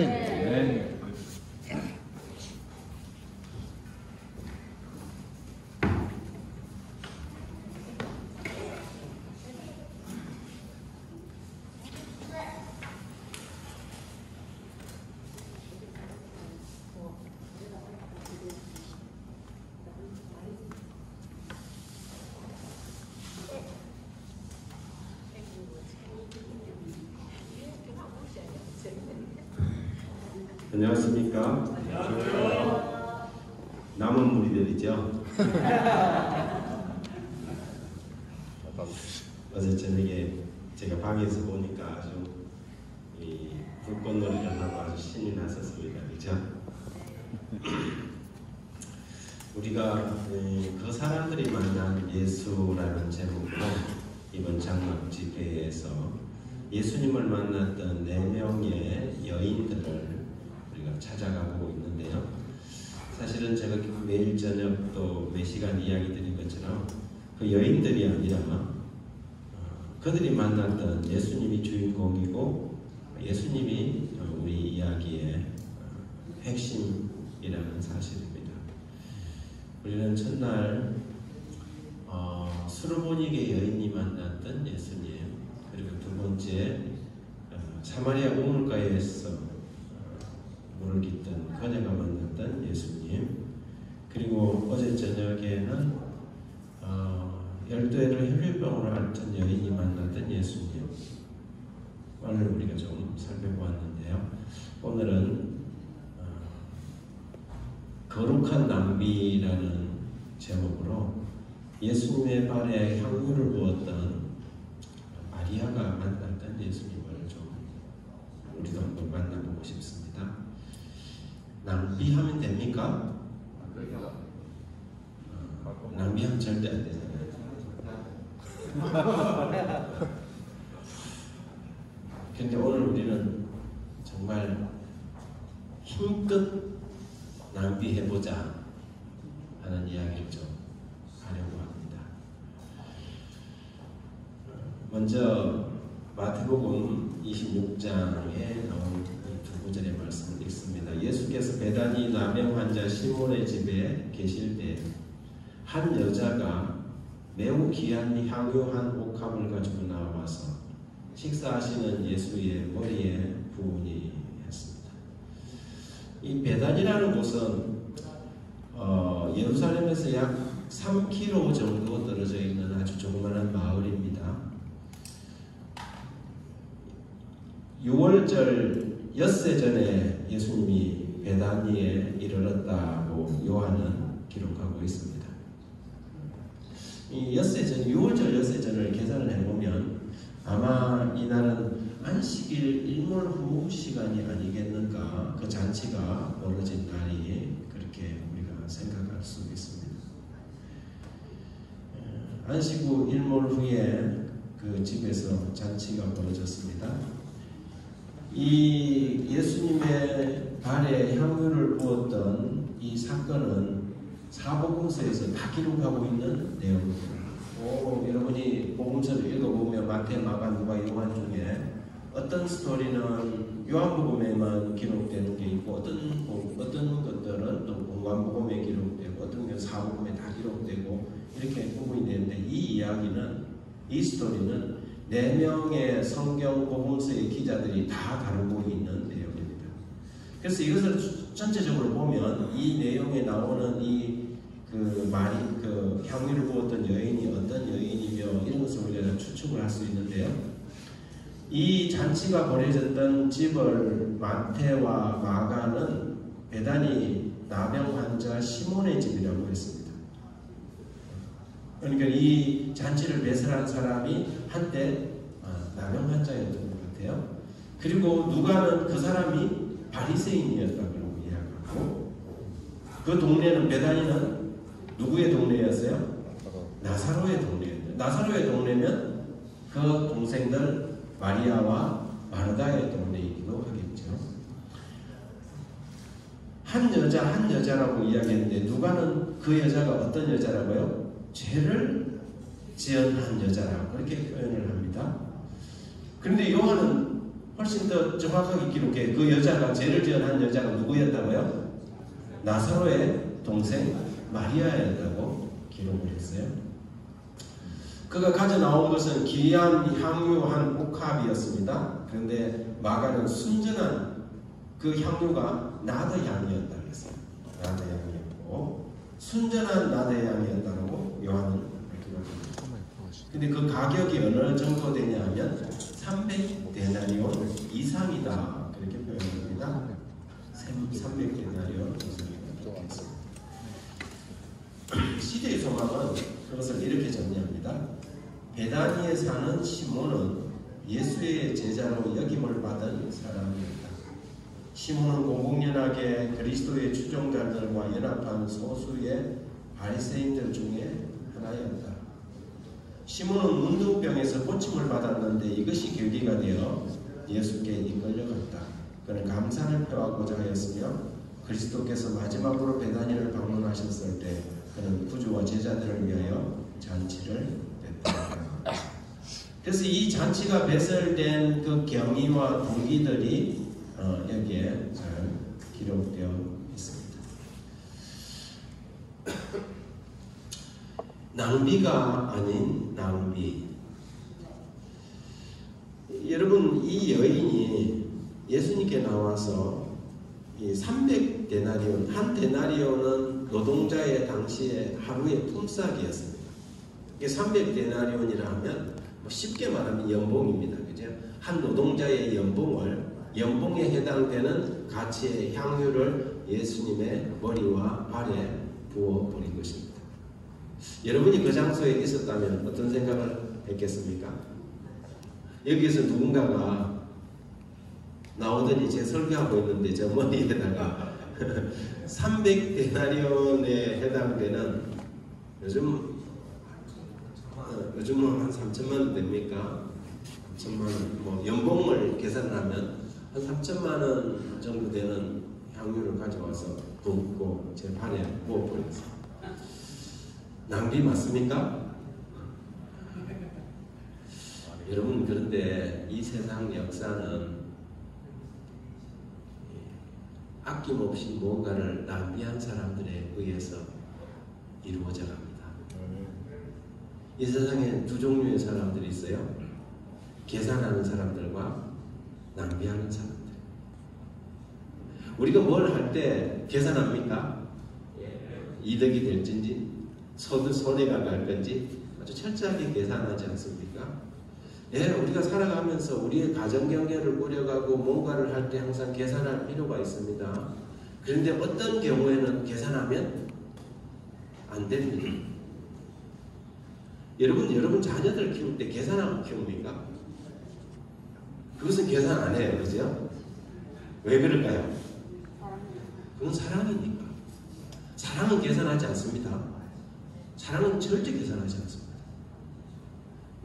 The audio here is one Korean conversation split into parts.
아멘. 안녕하십니까? 남은 무리들이죠. 어제 저녁에 제가 방에서 보니까 아주 이 불꽃놀이를 하고 아주 신이 났었습니다. 그죠? 우리가 그 사람들이 만난 예수라는 제목으로 이번 장막 집회에서 예수님을 만났던 4명의 여인들을 우리가 찾아가 보고 있는데요. 사실은 제가 매일 저녁 또 몇 시간 이야기 드린 것처럼 그 여인들이 아니라 그들이 만났던 예수님이 주인공이고 예수님이 우리 이야기의 핵심이라는 사실입니다. 우리는 첫날 수르보니게 여인이 만났던 예수님, 그리고 두 번째 사마리아 우물가에서 물을 깃던 그녀가 만났던 예수님, 그리고 어제 저녁에는 열두해를 혈류병으로 앓던 여인이 만났던 예수님, 오늘 우리가 좀 살펴보았는데요. 오늘은 거룩한 낭비라는 제목으로 예수님의 발에 향유를 부었던 마리아가 만났던 예수님을 좀 우리도 한번 만나보고 싶습니다. 낭비하면 됩니까? 낭비하면 절대 안 되잖아요. 그런데 오늘 우리는 정말 힘껏 낭비해보자 하는 이야기를 좀 하려고 합니다. 먼저 마태복음 26장에 나온 두 구절의 말씀을 읽습니다. 예수께서 베다니 나병 환자 시몬의 집에 계실 때 한 여자가 매우 귀한 향유한 옥합을 가지고 나와서 식사하시는 예수의 머리에 부으니 했습니다. 이 베단이라는 곳은 예루살렘에서 약 3km 정도 떨어져 있는 아주 조그마한 마을입니다. 6월절 엿새 전에 예수님이 베다니에 이르렀다고 요한은 기록하고 있습니다. 이 엿새 전, 6월절 엿새 전을 계산을 해보면 아마 이날은 안식일 일몰 후 시간이 아니겠는가, 그 잔치가 벌어진 날이 그렇게 우리가 생각할 수 있습니다. 안식 후 일몰 후에 그 집에서 잔치가 벌어졌습니다. 이 예수님의 발에 향유를 부었던 이 사건은 사복음서에서 다 기록하고 있는 내용입니다. 여러분이 복음서를 읽어보면 마태, 마가, 누가, 요한 중에 어떤 스토리는 요한복음에만 기록되는 게 있고 어떤 것들은 또 공관복음에 기록되고 어떤 게 사복음에 다 기록되고 이렇게 부분이 되는데 이 이야기는, 이 스토리는 4명의 성경 복음서의 기자들이 다 다루고 있는 내용입니다. 그래서 이것을 전체적으로 보면 이 내용에 나오는 그 향유를 부었던 여인이 어떤 여인이며 이런 것을 우리가 추측을 할 수 있는데요. 이 잔치가 벌어졌던 집을 마태와 마가는 베다니 나병 환자 시몬의 집이라고 했습니다. 그러니까 이 잔치를 배설한 사람이 한때 나병 환자였던 것 같아요. 그리고 누가는 그 사람이 바리새인이었다고 이야기하고, 그 동네는, 베다니는 누구의 동네였어요? 나사로의 동네였어요. 나사로의 동네면 그 동생들 마리아와 마르다의 동네이기도 하겠죠. 한 여자라고 이야기했는데 누가는 그 여자가 어떤 여자라고요? 죄를 지은 한 여자라고 그렇게 표현을 합니다. 그런데 요한은 훨씬 더 정확하게 기록해. 그 여자가 죄를 지은 여자가 누구였다고요? 나사로의 동생 마리아였다고 기록을 했어요. 그가 가져 나온 것은 귀한 향유 한 옥합이었습니다. 그런데 마가는 순전한 그 향유가 나드 향이었다고 했어요. 나드 향이었고 순전한 나드 향이었다고 요한은 기록합니다. 근데 그 가격이 어느 정도 되냐 하면 300데나리온 이상이다. 그렇게 표현합니다. 300데나리온 이상이다. 시대의 소망은 그것을 이렇게 정리합니다. 베다니에 사는 시몬은 예수의 제자로 역임을 받은 사람이었다. 시몬은 공공연하게 그리스도의 추종자들과 연합한 소수의 바리새인들 중에 하나였다. 시몬은 문둥병에서 고침을 받았는데 이것이 계기가 되어 예수께 이끌려갔다. 그는 감사를 표하고자 하였으며 그리스도께서 마지막으로 베다니를 방문하셨을 때 그는 구주와 제자들을 위하여 잔치를 했다. 그래서 이 잔치가 배설된 그 경위와 동기들이 여기에 잘 기록되어 있습니다. 낭비가 아닌 낭비. 여러분, 이 여인이 예수님께 나와서 이 300데나리온, 한 데나리온은 노동자의 당시에 하루의 품삯이었습니다. 이게 300데나리온이라 하면 쉽게 말하면 연봉입니다. 그죠? 한 노동자의 연봉에 해당되는 가치의 향유를 예수님의 머리와 발에 부어버린 것입니다. 여러분이 그 장소에 있었다면 어떤 생각을 했겠습니까? 여기에서 누군가가 나오더니 제 설교하고 있는데 저 머리에다가 300데나리온에 해당되는 요즘은 한 3천만 원 됩니까? 3천만 원, 뭐 연봉을 계산하면 한 3천만 원 정도 되는 향유를 가져와서 붓고 제 발에 부어버렸어요. 낭비 맞습니까? 여러분, 그런데 이 세상 역사는 아낌없이 뭔가를 낭비한 사람들에 의해서 이루어져 갑니다. 이 세상에 두 종류의 사람들이 있어요. 계산하는 사람들과 낭비하는 사람들. 우리가 뭘 할 때 계산합니까? 이득이 될지 손해가 갈 건지 아주 철저하게 계산하지 않습니까? 예, 우리가 살아가면서 우리의 가정 경제를 꾸려가고 뭔가를 할 때 항상 계산할 필요가 있습니다. 그런데 어떤 경우에는 계산하면 안 됩니다. 여러분 자녀들 키울 때 계산하고 키웁니까? 그것은 계산 안 해요, 그죠? 왜 그럴까요? 그건 사랑이니까. 사랑은 계산하지 않습니다. 사랑은 절대 계산하지 않습니다.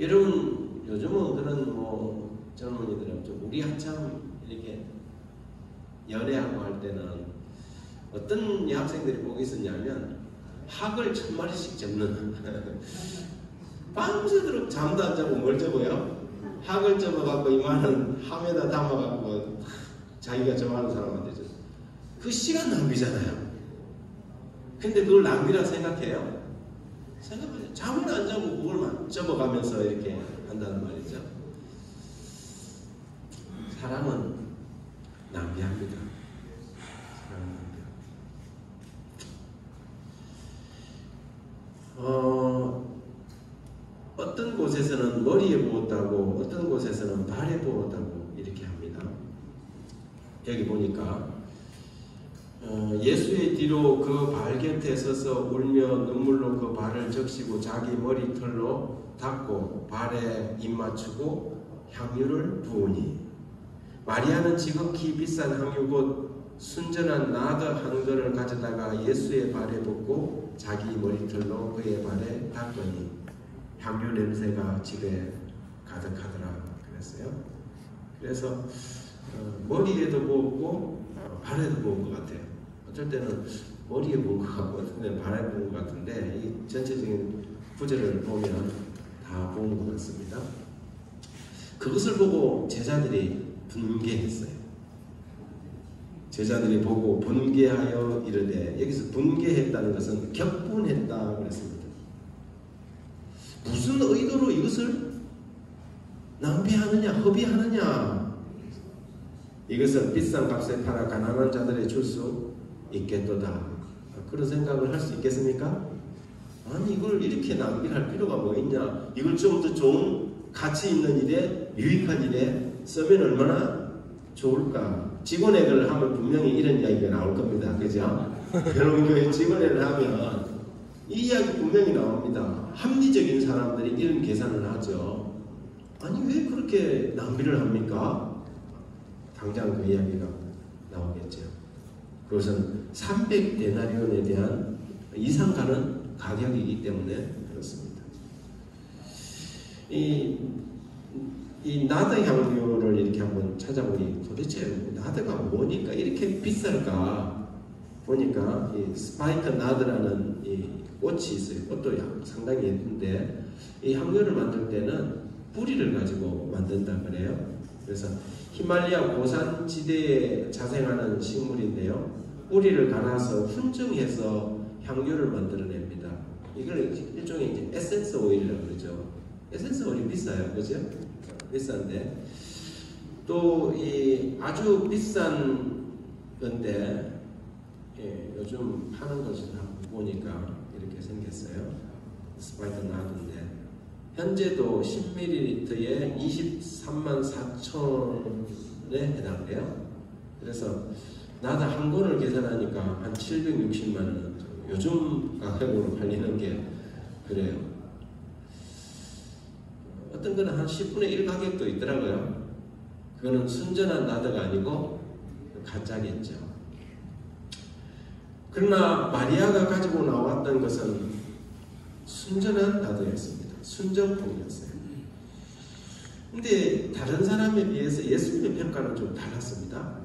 여러분, 요즘은 그런 젊은이들은 좀 우리 한참 이렇게 연애하고 할 때는 어떤 여학생들이 꼭 있었냐면 학을 1000마리씩 접는 밤새도록 잠도 안 자고 뭘 접어요? 학을 접어갖고 이만한 함에다 담아갖고 자기가 좋아하는 사람한테 줬어요. 그 시간 낭비잖아요. 근데 그걸 낭비라 생각해요? 생각하세요. 잠을 안 자고 그걸 접어가면서 이렇게 한다는 말이죠. 사랑은 낭비합니다. 사랑은 낭비합니다. 어떤 곳에서는 머리에 부었다고, 어떤 곳에서는 발에 부었다고 이렇게 합니다. 여기 보니까 예수의 뒤로 그 발 곁에 서서 울며 눈물로 그 발을 적시고 자기 머리털로 닦고 발에 입 맞추고 향유를 부으니 마리아는 지극히 비싼 향유 곧 순전한 나드 한 걸을 가져다가 예수의 발에 붓고 자기 머리털로 그의 발에 닦으니 향유 냄새가 집에 가득하더라 그랬어요. 그래서 머리에도 부었고 발에도 부은 것 같아요. 어쩔 때는 머리에 부은 것 같고 어쩔 때는 발에 부은 것 같은데 이 전체적인 구절을 보면 다 부은 것 같습니다. 그것을 보고 제자들이 분개했어요. 제자들이 보고 분개하여 이르되, 여기서 분개했다는 것은 격분했다 그랬습니다. 무슨 의도로 이것을 낭비하느냐, 허비하느냐. 이것을 비싼 값에 팔아 가난한 자들에 줄 수 있겠도다. 그런 생각을 할 수 있겠습니까? 아니, 이걸 이렇게 낭비할 필요가 뭐 있냐. 이걸 좀 더 좋은 가치 있는 일에, 유익한 일에 쓰면 얼마나 좋을까. 직원회를 하면 분명히 이런 이야기가 나올 겁니다. 그죠? 여러분, 그 직원회를 하면 이 이야기 분명히 나옵니다. 합리적인 사람들이 이런 계산을 하죠. 아니, 왜 그렇게 낭비를 합니까? 당장 그 이야기가 나오겠죠. 그것은 300데나리온에 대한 이상 가는 가격이기 때문에 그렇습니다. 이 나드 향료를 이렇게 한번 찾아보니 도대체 나드가 뭐니까 이렇게 비쌀까 보니까 이 스파이크 나드라는 이 꽃이 있어요. 꽃도 상당히 예쁜데 이 향료를 만들 때는 뿌리를 가지고 만든다 그래요. 그래서 히말라야 고산 지대에 자생하는 식물인데요. 뿌리를 갈아서 훈증해서 향료를 만들어냅니다. 이걸 일종의 이제 에센스 오일이라고 그러죠. 에센스 오일이 비싸요, 그죠? 비싼데 또 이 아주 비싼 건데 요즘 파는 것을 한번 보니까 이렇게 생겼어요. 스파이크 나드인데 현재도 10ml에 23만 4천에 해당돼요. 그래서 나드 한 권을 계산하니까 한 760만 원, 요즘 가격으로 팔리는 게 그래요. 어떤 거는 한 10분의 1 가격도 있더라고요. 그거는 순전한 나드가 아니고 가짜겠죠. 그러나 마리아가 가지고 나왔던 것은 순전한 나드였습니다. 순정품이었어요. 근데 다른 사람에 비해서 예수님의 평가는 좀 달랐습니다.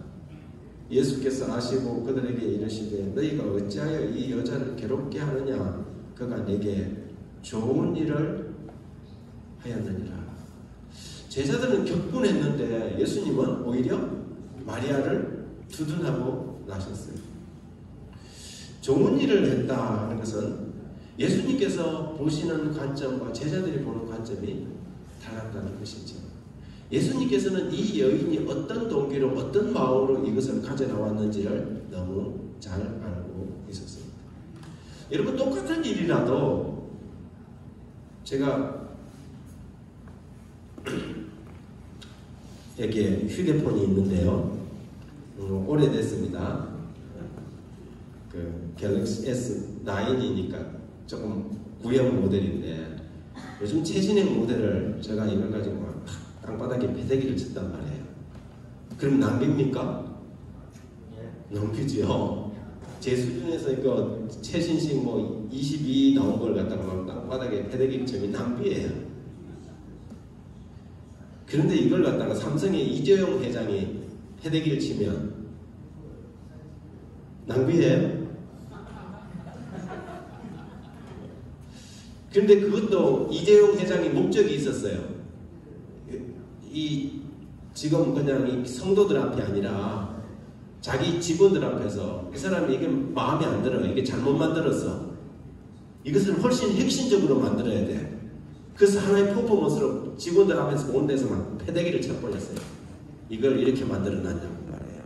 예수께서 아시고 그들에게 이르시되 너희가 어찌하여 이 여자를 괴롭게 하느냐. 그가 내게 좋은 일을 하였느니라. 제자들은 격분했는데 예수님은 오히려 마리아를 두둔하고 나셨어요. 좋은 일을 했다 하는 것은 예수님께서 보시는 관점과 제자들이 보는 관점이 달랐다는 것이죠. 예수님께서는 이 여인이 어떤 동기로 어떤 마음으로 이것을 가져나왔는지를 너무 잘 알고 있었습니다. 여러분, 똑같은 일이라도 제가 여기에 휴대폰이 있는데요. 오래됐습니다. 그 갤럭시 S9이니까 조금 구형 모델인데 요즘 최신형 모델을 제가 이걸 가지고 막 땅바닥에 패대기를 쳤단 말이에요. 그럼 낭비입니까? 낭비지요. 제 수준에서 이거 최신식 뭐 22 나온 걸 갖다가 막 땅바닥에 패대기를 치면 낭비예요. 그런데 이걸 갖다가 삼성의 이재용 회장이 패대기를 치면 낭비예요. 그런데 그것도 이재용 회장이 목적이 있었어요. 이 지금 그냥 이 성도들 앞이 아니라 자기 직원들 앞에서 이 사람이 이게 마음에 안 들어. 이게 잘못 만들었어. 이것을 훨씬 핵심적으로 만들어야 돼. 그래서 하나의 퍼포먼스로 직원들 앞에서 온 데서 막 패대기를 쳐버렸어요. 이걸 이렇게 만들어놨냐고 말이에요.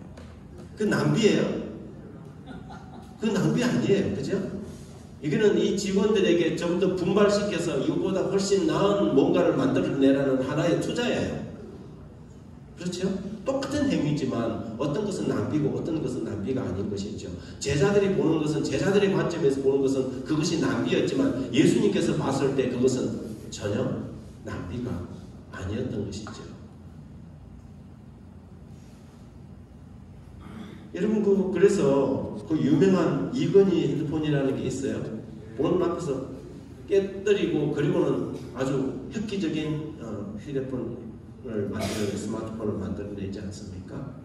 그 낭비예요. 그 낭비 아니에요. 그죠? 이거는 이 직원들에게 좀 더 분발시켜서 이거보다 훨씬 나은 뭔가를 만들어내라는 하나의 투자예요. 그렇죠? 똑같은 행위지만 어떤 것은 낭비고 어떤 것은 낭비가 아닌 것이죠. 제자들이 보는 것은, 제자들의 관점에서 보는 것은 그것이 낭비였지만 예수님께서 봤을 때 그것은 전혀 낭비가 아니었던 것이죠. 여러분, 그래서 그 유명한 이건희 핸드폰이라는 게 있어요. 보는 앞에서 깨뜨리고 그리고는 아주 획기적인 휴대폰을 만들어내, 스마트폰을 만들어내지 않습니까?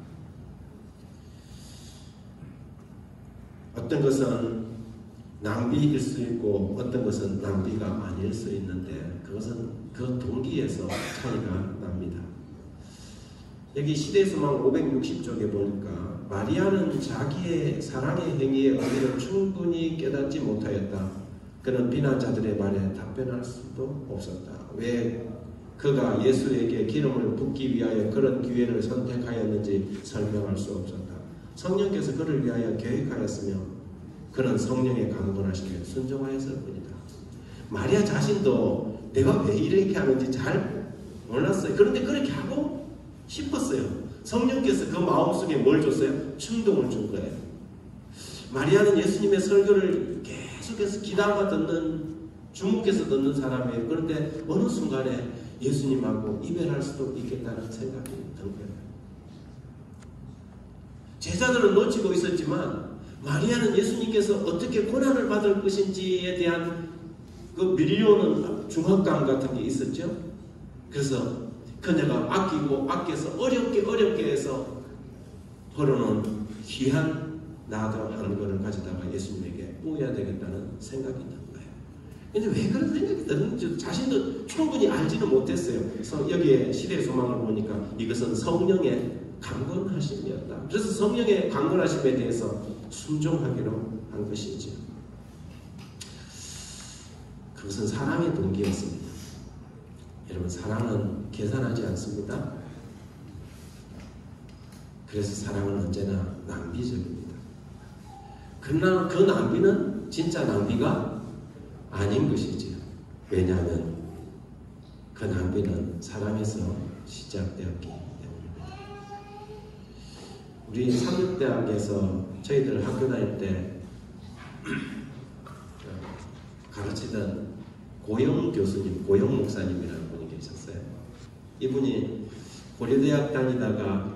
어떤 것은 낭비일 수 있고 어떤 것은 낭비가 아닐 수 있는데 그것은 그 동기에서 차이가 납니다. 여기 시대수망 560쪽에 보니까 마리아는 자기의 사랑의 행위의 의미를 충분히 깨닫지 못하였다. 그는 비난자들의 말에 답변할 수도 없었다. 왜 그가 예수에게 기름을 붓기 위하여 그런 기회를 선택하였는지 설명할 수 없었다. 성령께서 그를 위하여 계획하였으며 그는 성령의 강권하심에 순종하였을 뿐이다. 마리아 자신도 내가 왜 이렇게 하는지 잘 몰랐어요. 그런데 그렇게 하고 싶었어요. 성령께서 그 마음속에 뭘 줬어요? 충동을 준 거예요. 마리아는 예수님의 설교를 계속해서 기다가 듣는, 주목해서 듣는 사람이에요. 그런데 어느 순간에 예수님하고 이별할 수도 있겠다는 생각이 든 거예요. 제자들은 놓치고 있었지만 마리아는 예수님께서 어떻게 고난을 받을 것인지에 대한 그 밀려오는 중압감 같은 게 있었죠. 그래서 그녀가 아끼고 아껴서 어렵게 해서 벌어놓은 귀한 나도 하는 것을 가져다가 예수님에게 뿌어야 되겠다는 생각이 든 거예요. 근데 왜 그런 생각이 드는지 자신도 충분히 알지는 못했어요. 그래서 여기에 시대의 소망을 보니까 이것은 성령의 강권하심이었다. 그래서 성령의 강권하심에 대해서 순종하기로 한 것이죠. 그것은 사랑의 동기였습니다. 여러분, 사랑은 계산하지 않습니다. 그래서 사랑은 언제나 낭비적입니다. 그러나 그 낭비는 진짜 낭비가 아닌 것이지요. 왜냐하면 그 낭비는 사랑에서 시작되었기 때문입니다. 우리 삼육대학에서 저희들 학교 다닐 때 가르치던 고영 교수님, 고영 목사님이라는 분이 계셨어요. 이분이 고려대학 다니다가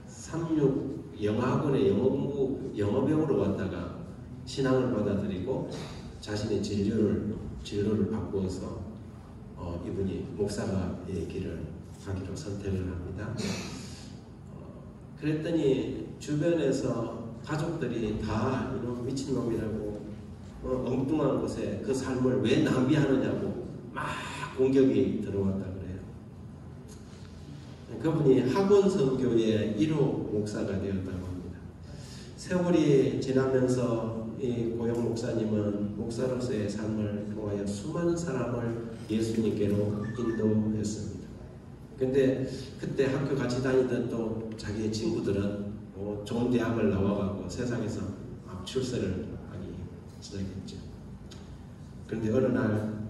삼육 영어학원에 영어배우로 왔다가 신앙을 받아들이고 자신의 진로를 바꾸어서 이분이 목사의 길을 가기로 선택을 합니다. 그랬더니 주변에서 가족들이 다 이런 미친놈이라고 엉뚱한 곳에 그 삶을 왜 낭비하느냐고 막 공격이 들어왔다 그래요. 그분이 학원 선교의 1호 목사가 되었다고 합니다. 세월이 지나면서 이 고영 목사님은 목사로서의 삶을 통하여 수많은 사람을 예수님께로 인도했습니다. 근데 그때 학교 같이 다니던 또 자기의 친구들은 좋은 대학을 나와가고 세상에서 출세를 하기 시작했죠. 그런데 어느 날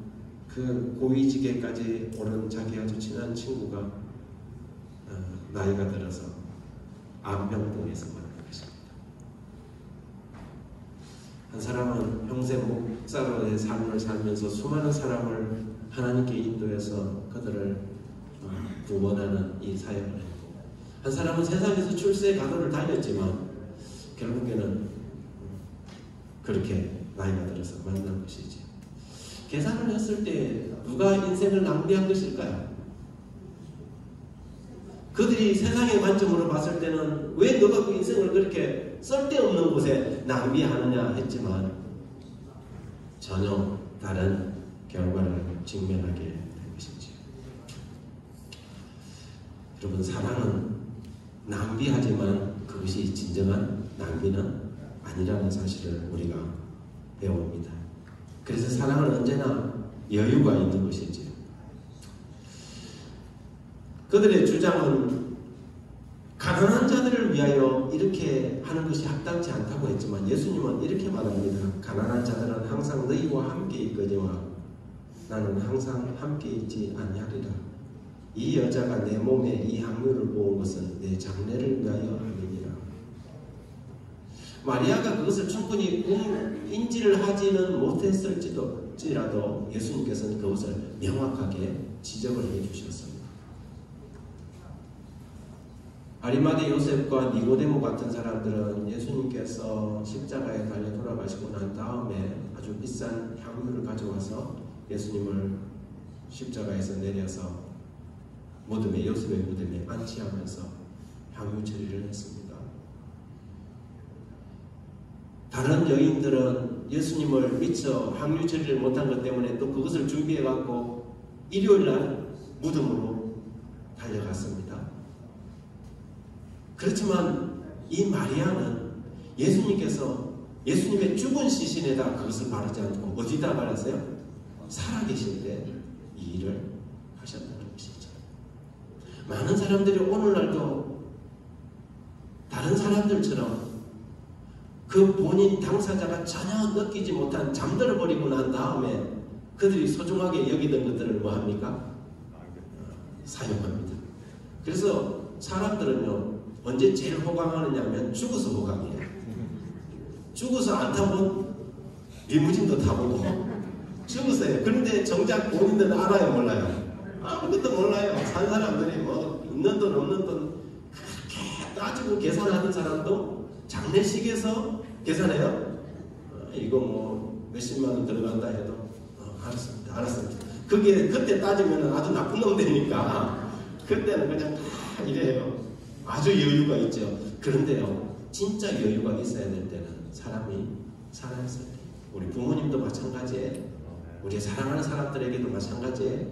그 고위직에까지 오른 자기 아주 친한 친구가 나이가 들어서 암병동에서 만난 것입니다. 한 사람은 평생 목사로의 삶을 살면서 수많은 사람을 하나님께 인도해서 그들을 구원하는 이 사역을 했고, 한 사람은 세상에서 출세의 가도를 달렸지만 결국에는 그렇게 나이가 들어서 만난 것이지. 계산을 했을 때 누가 인생을 낭비한 것일까요? 그들이 세상의 관점으로 봤을 때는 왜 너가 그 인생을 그렇게 쓸데없는 곳에 낭비하느냐 했지만 전혀 다른 결과를 직면하게 된 것이지. 여러분, 사랑은 낭비하지만 그것이 진정한 낭비는 아니라는 사실을 우리가 배웁니다. 그래서 사랑은 언제나 여유가 있는 것이지. 그들의 주장은 가난한 자들을 위하여 이렇게 하는 것이 합당치 않다고 했지만 예수님은 이렇게 말합니다. 가난한 자들은 항상 너희와 함께 있거니와 나는 항상 함께 있지 아니하리라. 이 여자가 내 몸에 이 향유를 부은 것은 내 장례를 위하여 함이니라. 마리아가 그것을 충분히 인지를 하지는 못했을지라도 예수님께서는 그것을 명확하게 지적을 해주셨습니다. 아리마대 요셉과 니고데모 같은 사람들은 예수님께서 십자가에 달려 돌아가시고 난 다음에 아주 비싼 향유를 가져와서 예수님을 십자가에서 내려서 요셉의 무덤에 안치하면서 향유 처리를 했습니다. 다른 여인들은 예수님을 미처 향유 처리를 못한 것 때문에 또 그것을 준비해갖고 일요일날 무덤으로 달려갔습니다. 그렇지만 이 마리아는 예수님의 죽은 시신에다 그것을 바르지 않고 어디다 바랐어요? 살아계실 때 이 일을 하셨다는 것이죠. 많은 사람들이 오늘날도 다른 사람들처럼 그 본인 당사자가 전혀 느끼지 못한 잠들어 버리고 난 다음에 그들이 소중하게 여기던 것들을 뭐합니까? 사용합니다. 그래서 사람들은요 언제 제일 호강하느냐면 죽어서 호강해요. 죽어서 안 타본 리무진도 타보고 죽었어요. 그런데 정작 본인들은 알아요 몰라요? 아무것도 몰라요. 산 사람들이 뭐 있는 돈 없는 돈 그렇게 따지고 계산하는 사람도 장례식에서 계산해요. 이거 뭐 몇십만 원 들어간다 해도 알았습니다. 그게 그때 따지면 아주 나쁜 놈 되니까 그때는 그냥 다 이래요. 아주 여유가 있죠. 그런데요 진짜 여유가 있어야 될 때는 사람이 살아있을 때 우리 부모님도 마찬가지예요. 우리 사랑하는 사람들에게도 마찬가지예요.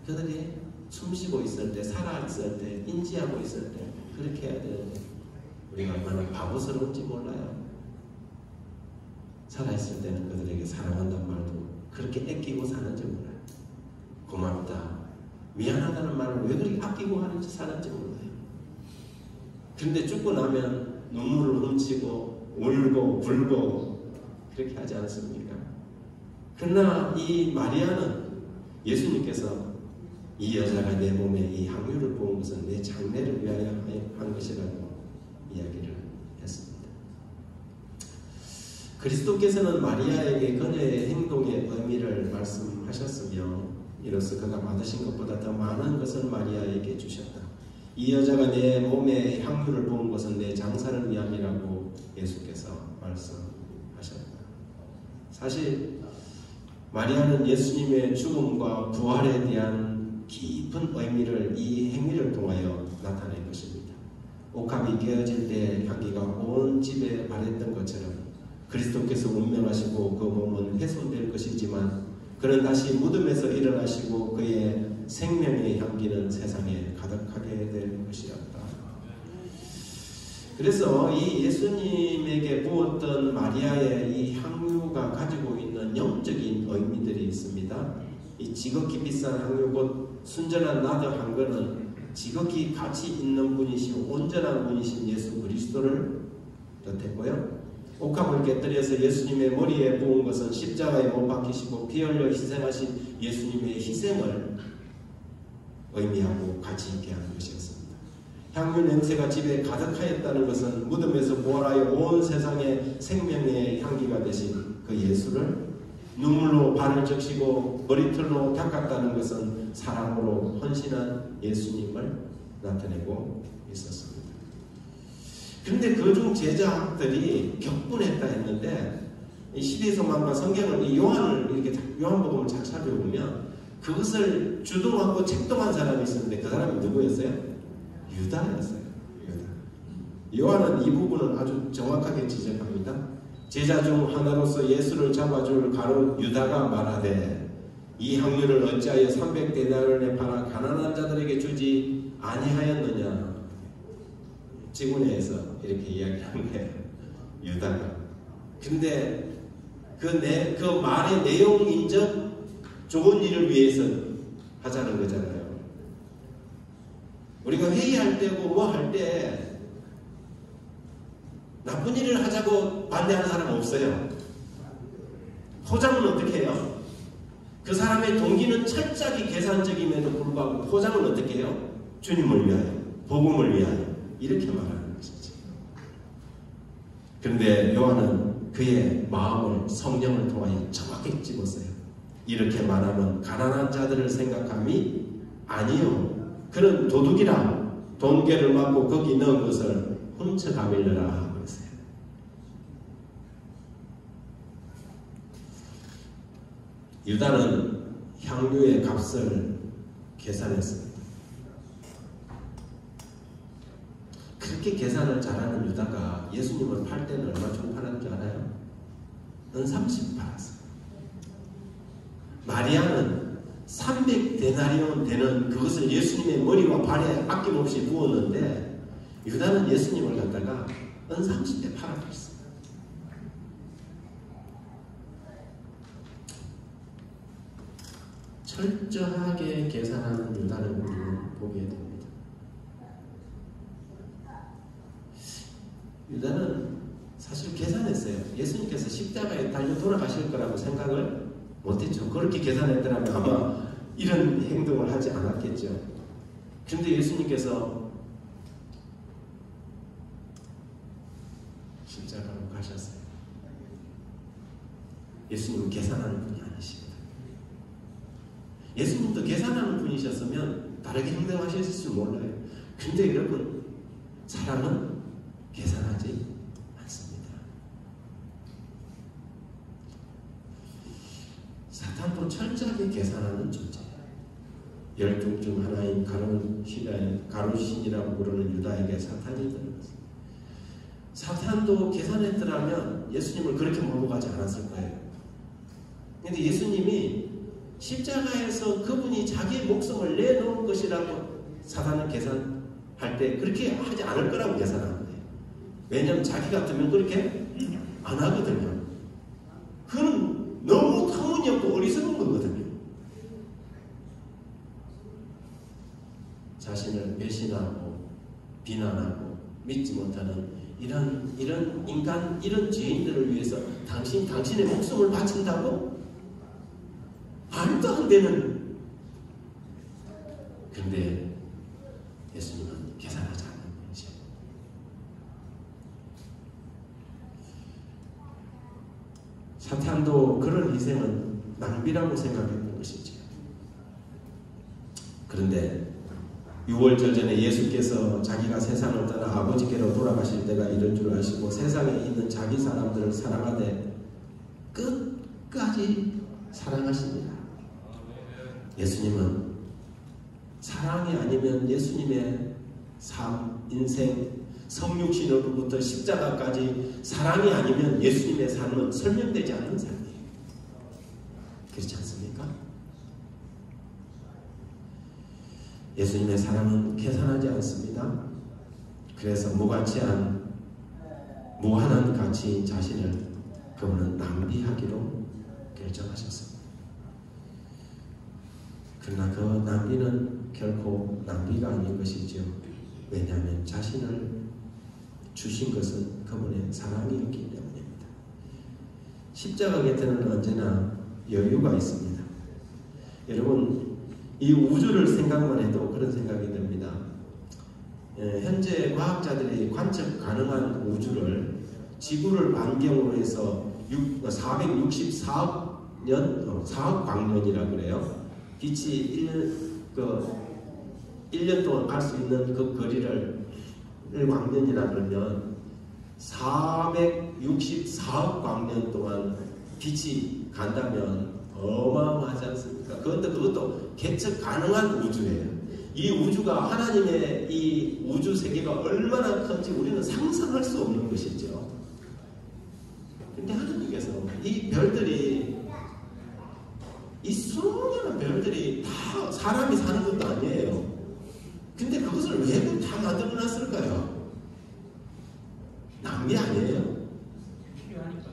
그들이 숨쉬고 있을 때, 살아있을 때, 인지하고 있을 때 그렇게 해야 되는데 우리가 얼마나 바보스러운지 몰라요. 살아있을 때는 그들에게 사랑한다는 말도 그렇게 아끼고 사는지 몰라요. 고맙다, 미안하다는 말을 왜 그렇게 아끼고 하는지 사는지 몰라요. 그런데 죽고 나면 눈물을 훔치고 울고 불고 그렇게 하지 않습니까? 그러나 이 마리아는 예수님께서 이 여자가 내 몸에 이 향유를 부은 것은 내 장례를 위하여 한 것이라고 이야기를 했습니다. 그리스도께서는 마리아에게 그녀의 행동의 의미를 말씀하셨으며 이로써 그가 받으신 것보다 더 많은 것을 마리아에게 주셨다. 이 여자가 내 몸에 향유를 부은 것은 내 장사를 위함이라고 예수께서 말씀하셨다. 사실 마리아는 예수님의 죽음과 부활에 대한 깊은 의미를 이 행위를 통하여 나타낸 것입니다. 옥합이 깨어질 때 향기가 온 집에 바랬던 것처럼 그리스도께서 운명하시고 그 몸은 훼손될 것이지만 그는 다시 무덤에서 일어나시고 그의 생명의 향기는 세상에 가득하게 될 것이었다. 그래서 이 예수님에게 부었던 마리아의 이 향유가 가지고 있는 영적인 의미들이 있습니다. 이 지극히 비싼 향유 곧 순전한 나드 한 거는 지극히 가치 있는 분이시고 온전한 분이신 예수 그리스도를 뜻했고요. 옥합을 깨뜨려서 예수님의 머리에 부은 것은 십자가에 못 박히시고 피 흘려 희생하신 예수님의 희생을 의미하고 가치 있게 하는 것이었습니다. 향유 냄새가 집에 가득하였다는 것은 무덤에서 부활하여 온 세상의 생명의 향기가 되신 그 예수를 눈물로 발을 적시고 머리털로 닦았다는 것은 사랑으로 헌신한 예수님을 나타내고 있었습니다. 그런데 그중 제자들이 격분했다 했는데 이 시대소망과 성경을 이 요한복음을 잘 살펴보면 그것을 주동하고 책동한 사람이 있었는데 그 사람이 누구였어요? 유다였어요. 유다. 요한은 이 부분을 아주 정확하게 지적합니다. 제자 중 하나로서 예수를 잡아줄 가룟 유다가 말하되 이 향유를 어찌하여 300데나리온에 팔아 가난한 자들에게 주지 아니하였느냐. 지구내에서 이렇게 이야기하는 거예요. 유다가. 근데 그 말의 내용인적 좋은 일을 위해서 하자는 거잖아요. 우리가 회의할 때고 뭐 할 때 나쁜 일을 하자고 반대하는 사람 없어요. 포장은 어떻게 해요? 그 사람의 동기는 철저하게 계산적임에도 불구하고 포장은 어떻게 해요? 주님을 위하여, 복음을 위하여 이렇게 말하는 것이지. 그런데 요한은 그의 마음을 성령을 통하여 정확히 집었어요. 이렇게 말하면 가난한 자들을 생각함이 아니요. 그는 도둑이라 돈괴를 맞고 거기 넣은 것을 훔쳐 가밀려라 하고 있어요. 유다는 향유의 값을 계산했습니다. 그렇게 계산을 잘하는 유다가 예수님을 팔 때는 얼마 좀 팔았는 줄 알아요? 은 30 팔았어요. 마리아는 300데나리온 되는 그것을 예수님의 머리와 발에 아낌없이 부었는데 유다는 예수님을 갖다가 은삼십대 팔아버렸어요. 철저하게 계산하는 유다를 우리는 보게 됩니다. 유다는 사실 계산했어요. 예수님께서 십자가에 달려 돌아가실 거라고 생각을 못했죠. 그렇게 계산했더라면 아마 이런 행동을 하지 않았겠죠. 그런데 예수님께서 십자가로 가셨어요. 예수님은 계산하는 분이 아니십니다. 예수님도 계산하는 분이셨으면 다르게 행동하셨을 줄 몰라요. 근데 여러분, 사람은 계산하지 않습니다. 사탄도 철저하게 계산하는 존재예요. 열중 중 하나인 가룟신이라고 부르는 유다에게 사탄이 들어갔어요. 사탄도 계산했더라면 예수님을 그렇게 몰고 가지 않았을 거예요. 근데 예수님이 십자가에서 그분이 자기의 목숨을 내놓은 것이라고 사탄은 계산할 때 그렇게 하지 않을 거라고 계산한 거예요. 왜냐하면 자기 같으면 그렇게 안 하거든요. 그건 너무 터무니없고 어리석은 거거든요. 자신을 배신하고 비난하고 믿지 못하는 이런 인간, 이런 죄인들을 위해서 당신의 목숨을 바친다고? 말도 안 되는. 근데 예수님은 계산하지 않는 분이죠. 사탄도 그런 희생은 낭비라고 생각했던 것이죠. 그런데 6월절 전에 예수께서 자기가 세상을 떠나 아버지께로 돌아가실 때가 이런 줄 아시고 세상에 있는 자기 사람들을 사랑하되 끝까지 사랑하십니다. 예수님은 사랑이 아니면 예수님의 삶, 인생, 성육신으로부터 십자가까지 사랑이 아니면 예수님의 삶은 설명되지 않는 삶이에요. 그렇지 않습니까? 예수님의 사랑은 계산하지 않습니다. 그래서 무한한 가치인 자신을 그분은 낭비하기로 결정하셨습니다. 그러나 그 낭비는 결코 낭비가 아닌 것이죠. 왜냐하면 자신을 주신 것은 그분의 사랑이었기 때문입니다. 십자가 곁에는 언제나 여유가 있습니다. 여러분, 이 우주를 생각만 해도 그런 생각이 듭니다. 현재 과학자들이 관측 가능한 우주를 지구를 반경으로 해서 464억 년, 4억 광년이라고 그래요. 빛이 1년 동안 갈 수 있는 그 거리를 1광년이라 그러면 464억 광년 동안 빛이 간다면 어마어마하지 않습니까? 그것도 계측 가능한 우주예요. 이 우주가 하나님의 이 우주 세계가 얼마나 큰지 우리는 상상할 수 없는 것이죠. 근데 하나님께서 이 별들이, 이 수많은 별들이 다 사람이 사는 것도 아니에요. 근데 그것을 왜 다 만들어 놨을까요? 낭비 아니에요? 필요하니까.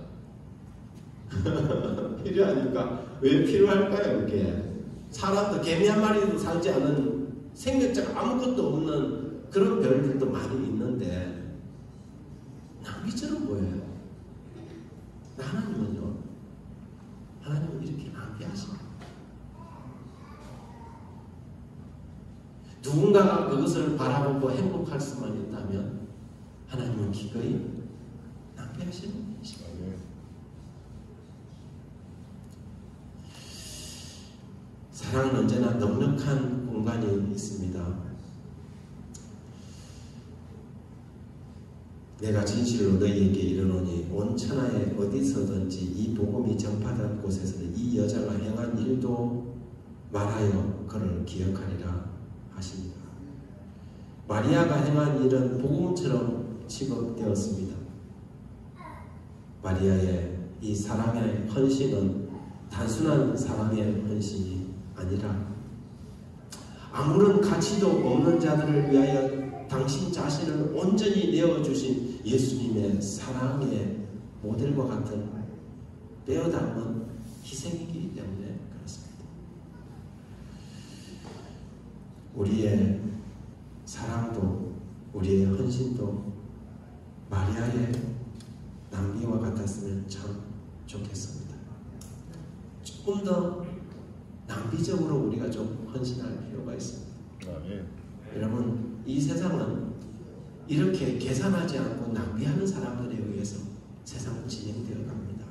필요하니까. 왜 필요할까요? 그게 사람도 개미 한 마리도 살지 않은 생명자가 아무것도 없는 그런 별들도 많이 있는데 낭비처럼 보여요. 하나님은요, 하나님은 이렇게 낭비하십니다. 누군가가 그것을 바라보고 행복할 수만 있다면 하나님은 기꺼이 낭비하시는 분이십니다. 사랑은 언제나 넉넉한 공간이 있습니다. 내가 진실로 너희에게 이르노니 온 천하에 어디서든지 이 복음이 전파된 곳에서는 이 여자가 행한 일도 말하여 그를 기억하리라 하십니다. 마리아가 행한 일은 복음처럼 취급되었습니다. 마리아의 이 사랑의 헌신은 단순한 사랑의 헌신이 아니라 아무런 가치도 없는 자들을 위하여 당신 자신을 온전히 내어주신 예수님의 사랑의 모델과 같은 빼어닮은 희생이기 때문에 그렇습니다. 우리의 사랑도 우리의 헌신도 마리아의 낭비와 같았으면 참 좋겠습니다. 조금 더 낭비적으로 우리가 좀 헌신할 필요가 있습니다. 여러분, 이 세상은 이렇게 계산하지 않고 낭비하는 사람들에 의해서 세상은 진행되어 갑니다.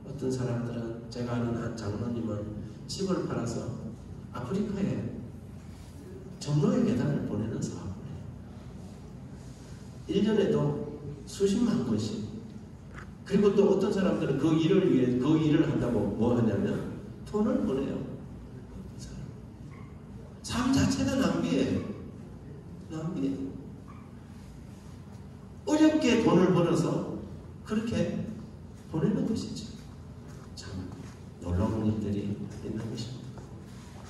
어떤 사람들은, 제가 아는 한 장로님은 집을 팔아서 아프리카에 전로의 계단을 보내는 사업을 해요. 1년에도 수십만 원씩. 그리고 또 어떤 사람들은 그 일을 위해 그 일을 한다고 뭐 하냐면 돈을 보내요. 삶 자체가 낭비예요. 낭비예요. 어렵게 돈을 벌어서 그렇게 보내는 것이죠. 참 놀라운 일들이 있는 것입니다.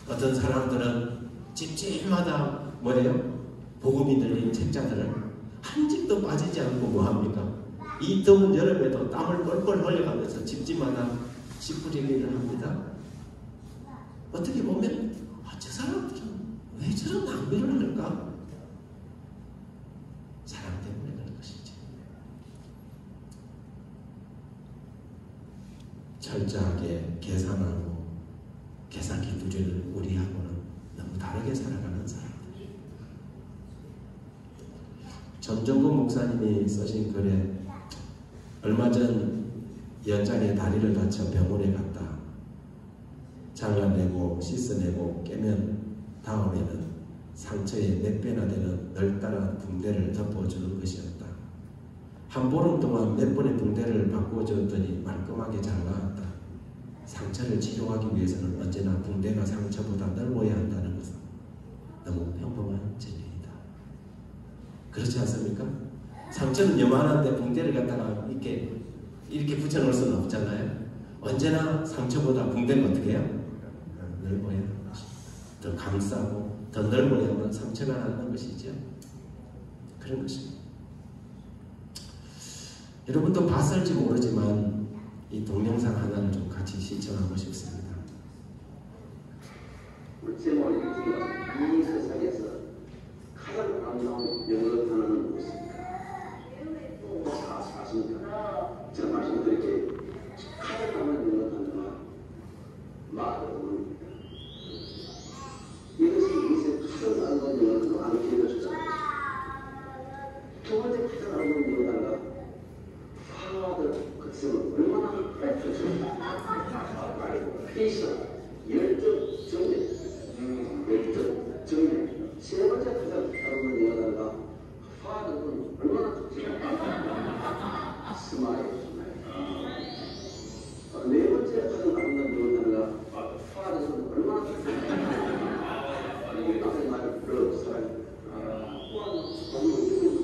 어떤 사람들은 집집마다 뭐예요? 복음이 들린 책자들을 한 집도 빠지지 않고 뭐합니까? 이 더운 여름에도 땀을 뻘뻘 흘려가면서 집집마다 씨 뿌리기를 합니다. 어떻게 보면 저 사람들은 왜 저런 낭비를 할까? 사랑 때문에 그런 것이죠. 철저하게 계산하고 계산 기술을 우리하고는 너무 다르게 살아가는 사람들. 전정국 목사님이 쓰신 글에 얼마 전 연장에 다리를 다쳐 병원에 갔다 잘라내고 씻어내고 깨면 다음에는 상처에 몇 배나 되는 널따란 붕대를 덮어주는 것이었다. 한 보름 동안 몇 번의 붕대를 바꿔주었더니 말끔하게 잘 나았다. 상처를 치료하기 위해서는 언제나 붕대가 상처보다 넓어야 한다는 것은 너무 평범한 진리이다. 그렇지 않습니까? 상처는 요만한데 붕대를 갖다가 이렇게 붙여놓을 수는 없잖아요. 언제나 상처보다 붕대는 어떻게 해요? 넓어야 하는 것이다. 더 감싸고 더 넓어야만 상처가 나는 것이죠. 그런 것입니다. 여러분도 봤을지 모르지만 이 동영상 하나를 좀 같이 시청하고 싶습니다. 제목이 이 세상에서 가장 아름다운 영어로 단어는 무엇입니까? 다 아십니까? 제가 말씀드릴게요. 가장 아름다운 영어 단어가 마더입니다. 이것이 이 세상 가장 아름다운 영어 단어가 안 기억해줬잖아요. 두 번째 가장 아름다운 영어 단어가 파더, 그 뜻은 얼마나 좋죠. 페이션, 열정, 정력, 열정, 정력. 세 번째 가장 아름다운 영어 단어가 파더는 얼마나 좋죠. 스마일. 네 번째 가장 아름다운 영어 단어가 파더는 얼마나 좋죠. 앞에 말 러브, 사랑.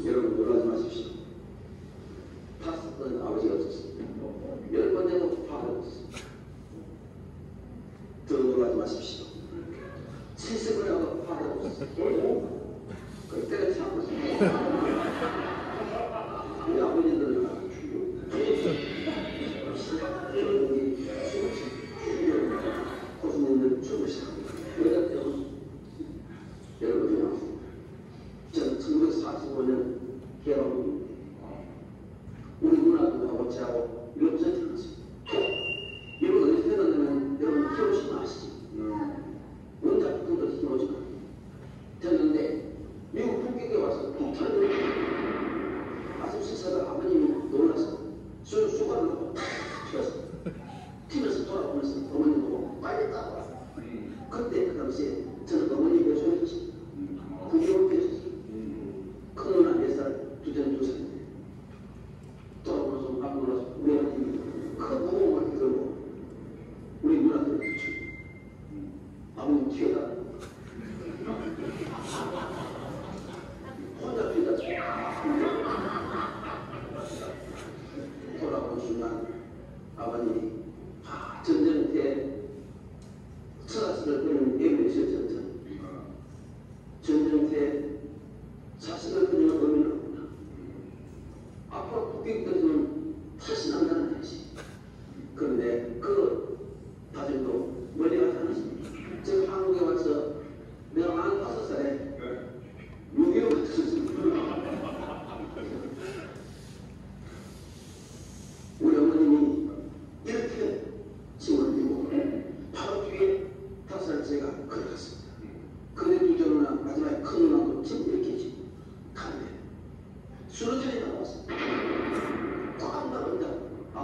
여러분 놀라지 마십시오. 다섯 번은 아버지가 없었습니다. 열 번째는 파더가 없었습니다. 더 놀라지 마십시오. 70번하고 파더가 없었습니다. 그때가 참 없습니다. 우리 아버지들은 고수님들 죽으시랍니다. 여러분이 왔습니다. 저는 1945년 개업입니다. 우리 누나도 하고 저하고 이런 전쟁을 했습니다. 이런 어디서 태어났냐면 여러분 키우시면 아시죠? 원자 북한도 키우지만 됐는데 미국 북경에 와서 북한을 아침 식사가 아버님이 놀라서 수건을 놓고 탁 튀었어. 튀면서 돌아보면서 어머니 보고 빨리 따라와. 그때 그 당시에 저는 어머니 배송했지. 9개월 배송했어. 큰 누나 4살, 둘째는 2살인데 돌아보면서 깜짝 놀라서 우리 아버님이 큰 구멍을 들고 우리 누나들을 붙여. 아버님 튀어다. 혼자 튀다. 돌아보는 순간 아버님이 전쟁터에 처갓집을 끊는 예배이셨죠. 전쟁터에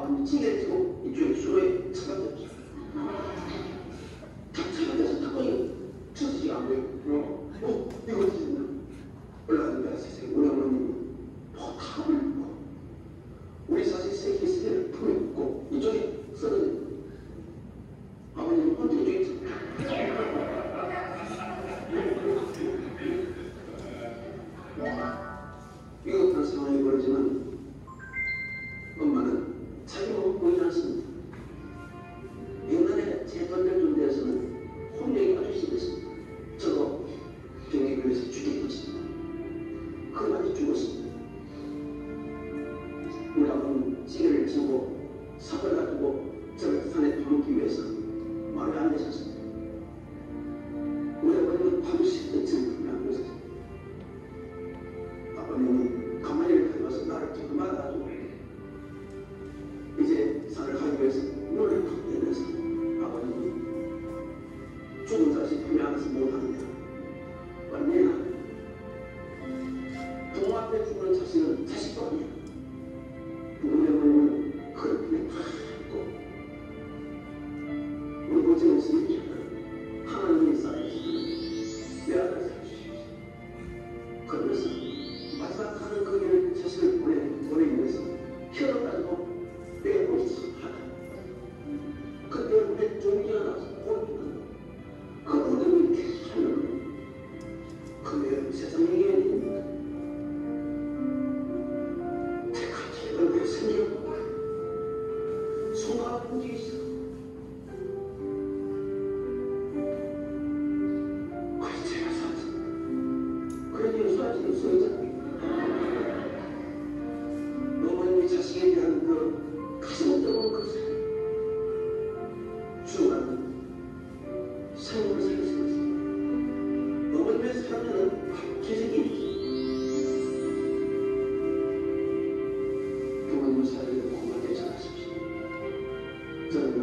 아버님이 찌개를 지고 이쪽에 수로에 차가졌죠. 차가 돼서 탁구이 쳐지지가 않고요. 이거 어떻게 됐나? 올라가니까 세상에 우리 어머님이 포탑을 입고 우리 사실 세계를 품에 입고 이쪽에 쓰러져 아버님은 혼자 이쪽에 있어. 위급한 상황이 벌어지면 엄마는 자기 몸을 보이지 않습니다. 옛날에 제 던질 존재에서는 혼력이 아주 심했습니다. 저도 병에 걸려서 죽게 됐습니다. 그 많이 죽었습니다. 우리 아버는 찌개를 지고 삽을 가지고 저를 산에 도놓기 위해서 마을에 앉으셨습니다. 우리 아버님은 밤새 저를 안고 있었습니다. 아버님이 가만히 가져와서 나를 툭 말아가지고 이제 산을 가기 위해서 눈을 탁 떼면서 아버님이 죽은 자식 품에 안아서 못하느냐 언니야 부모 앞에 죽는 자식은 자식도 아니야. 우리 어머님은 그걸 품에 탁 안고 우리 고생에서 이렇게 하나님이 쌓여주시는 내 아들 살주십시오. 그러면서 마지막 가는 그 길을 자신을 보내기 위해서 혀를 가지고 빼고 있습니다. 그때 우리 종기가 나서 보이는 그 어둠이 계속 살려는 그 세상 얘기입니다. 제가 제가 생겼구나. 소가 움직이시고 그래서 제가 살았습니다. 그래도 소아지는 소이잖아요. 어머님이 자식에 대한 그 가슴 뜨거운 그 사랑 주어가는 생명을 살리시고 있습니다. 어머님의 사랑에는 기적이 부모님 사랑에는 고맙게 전하십시오. 저는요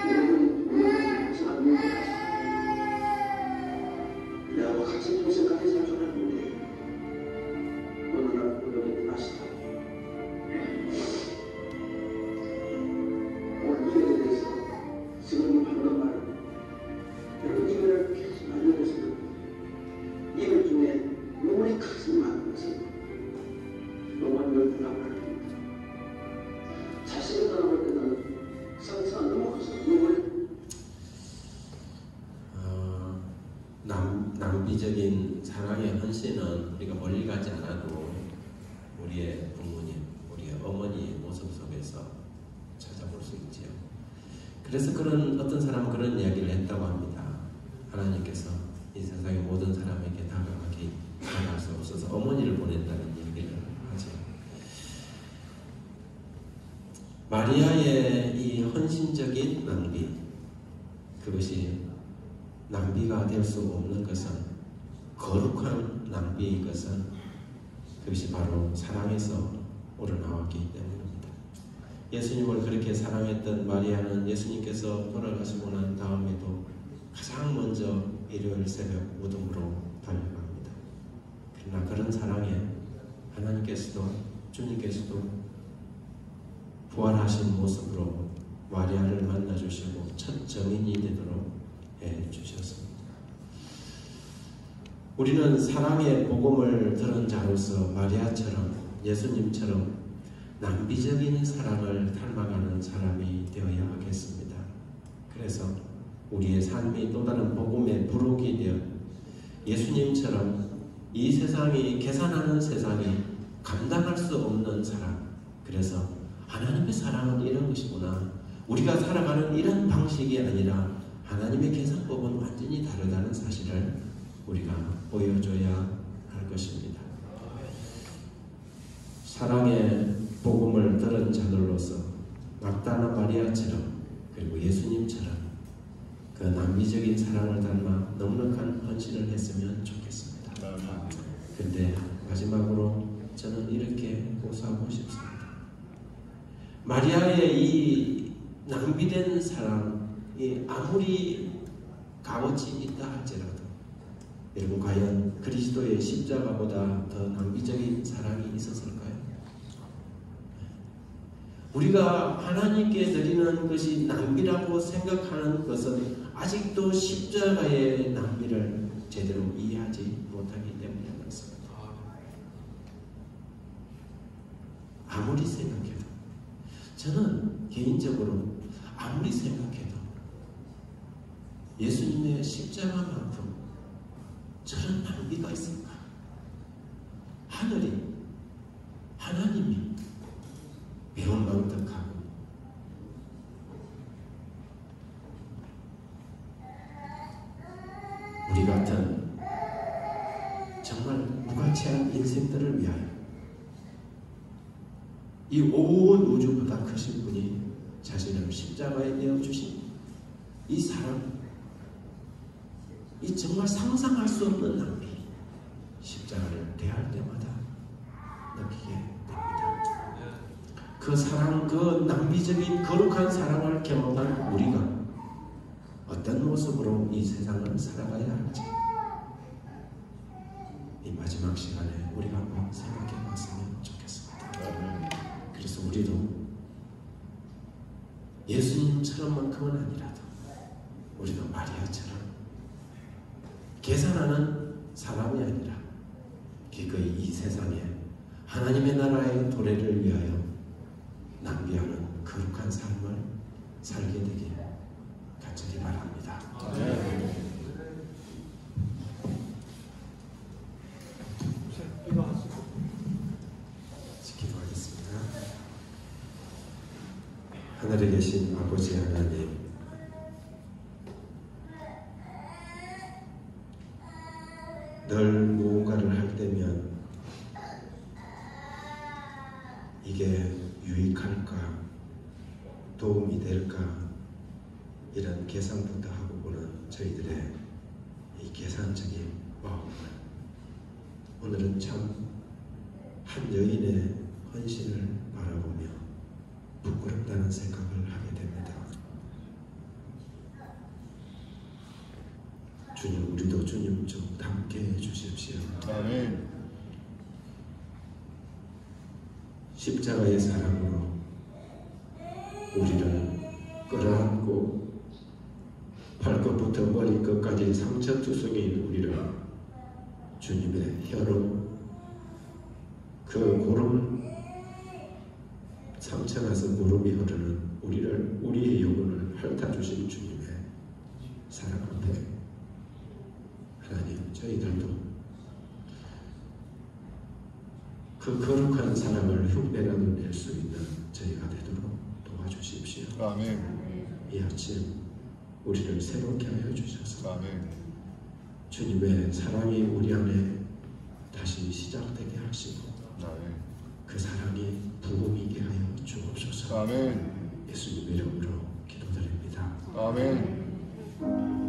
우리 어머님 같이 안 믿는 것 같습니다. 내가 같이 평생까지 살 줄 알았는데 어느 날 우연히 떠나시다. 오늘 이에 대해서 지금 방금 말 여러분 주변을 계속 알려주시는 이들 중에 눈물이 가슴 많은 것은 영원히 열두라고 합니다. 자식을 떠나볼 때는 상처가 너무 커서 눈물이 낭비적인 사랑의 헌신은 우리가 멀리 가지 않아도 우리의 부모님, 우리의 어머니의 모습 속에서 찾아볼 수 있지요. 그래서 어떤 사람은 그런 이야기를 했다고 합니다. 하나님께서 이 세상의 모든 사람에게 다가갈 수 없어서 어머니를 보낸다는 얘기를 하죠. 마리아의 이 헌신적인 낭비, 그것이 낭비가 될 수 없는 것은, 거룩한 낭비인 것은 그것이 바로 사랑에서 우러나왔기 때문입니다. 예수님을 그렇게 사랑했던 마리아는 예수님께서 돌아가시고 난 다음에도 가장 먼저 일요일 새벽 무덤으로 달려갑니다. 그러나 그런 사랑에 하나님께서도 주님께서도 부활하신 모습으로 마리아를 만나주시고 첫 정인이 되도록 해주셨습니다. 우리는 사랑의 복음을 들은 자로서 마리아처럼 예수님처럼 낭비적인 사랑을 닮아가는 사람이 되어야 하겠습니다. 그래서 우리의 삶이 또 다른 복음의 부록이 되어 예수님처럼 이 세상이 계산하는 세상이 감당할 수 없는 사랑, 그래서 하나님의 사랑은 이런 것이구나, 우리가 살아가는 이런 방식이 아니라 하나님의 계산법은 완전히 다르다는 사실을 우리가 보여줘야 할 것입니다. 사랑의 복음을 들은 자들로서 막다나 마리아처럼 그리고 예수님처럼 그 낭비적인 사랑을 닮아 넉넉한 헌신을 했으면 좋겠습니다. 근데 마지막으로 저는 이렇게 호소하고 싶습니다. 마리아의 이 낭비된 사랑이 아무리 값어치 있다 할지라도 여러분 과연 그리스도의 십자가보다 더 낭비적인 사랑이 있었을까요? 우리가 하나님께 드리는 것이 낭비라고 생각하는 것은 아직도 십자가의 낭비를 제대로 이해하지 못하기 때문에 그렇습니다. 아무리 생각해도, 저는 개인적으로 아무리 생각해도 예수님의 십자가만큼 저런 낭비가 있을까? 하늘이, 하나님이 배은망덕하고 우리 같은 정말 무가치한 인생들을 위하여 이 온 우주보다 크신 분이 자신을 십자가에 내어주신 이 사랑, 이 정말 상상할 수 없는 낭비, 십자가를 대할 때마다 느끼게 됩니다. 그 사랑, 그 낭비적인 거룩한 사랑을 경험한 우리가 어떤 모습으로 이 세상을 살아가야 할지 이 마지막 시간에 우리가 한번 생각해 봤으면 좋겠습니다. 그래서 우리도 예수님처럼만큼은 아니라도 우리도 마리아처럼 계산하는 사람이 아니라 기꺼이 이 세상에 하나님의 나라의 도래를 위하여 낭비하는 거룩한 삶을 살게 되길 간절히 바랍니다. 기도하겠습니다. 하늘에 계신 아버지 하나님, 늘 무언가를 할 때면 이게 유익할까, 도움이 될까, 이런 계산부터 하고 보는 저희들의 이 계산적인 마음을 오늘은 참 한 여인의 헌신을 바라보며 부끄럽다는 생각을 하게 됩니다. 주님, 우리도 주님 좀 함께 해주십시오. 아멘. 십자가의 사랑으로 우리를 끌어안고 발끝부터 머리끝까지 상처투성이인 우리를 주님의 혀로 그 무릎 상처나서 무릎이 흐르는 우리의 영혼을 핥아주신 주님의 사랑 앞에 하나님, 저희들도 그 거룩한 사랑을 흉내라도 낼 수 있는 저희가 되도록 도와주십시오. 아멘. 이 아침 우리를 새롭게 하여 주셔서 아멘. 주님의 사랑이 우리 안에 다시 시작되게 하시고 아멘. 그 사랑이 부흥이게 하여 주옵소서. 아멘. 예수님 이름으로 기도드립니다. 아멘.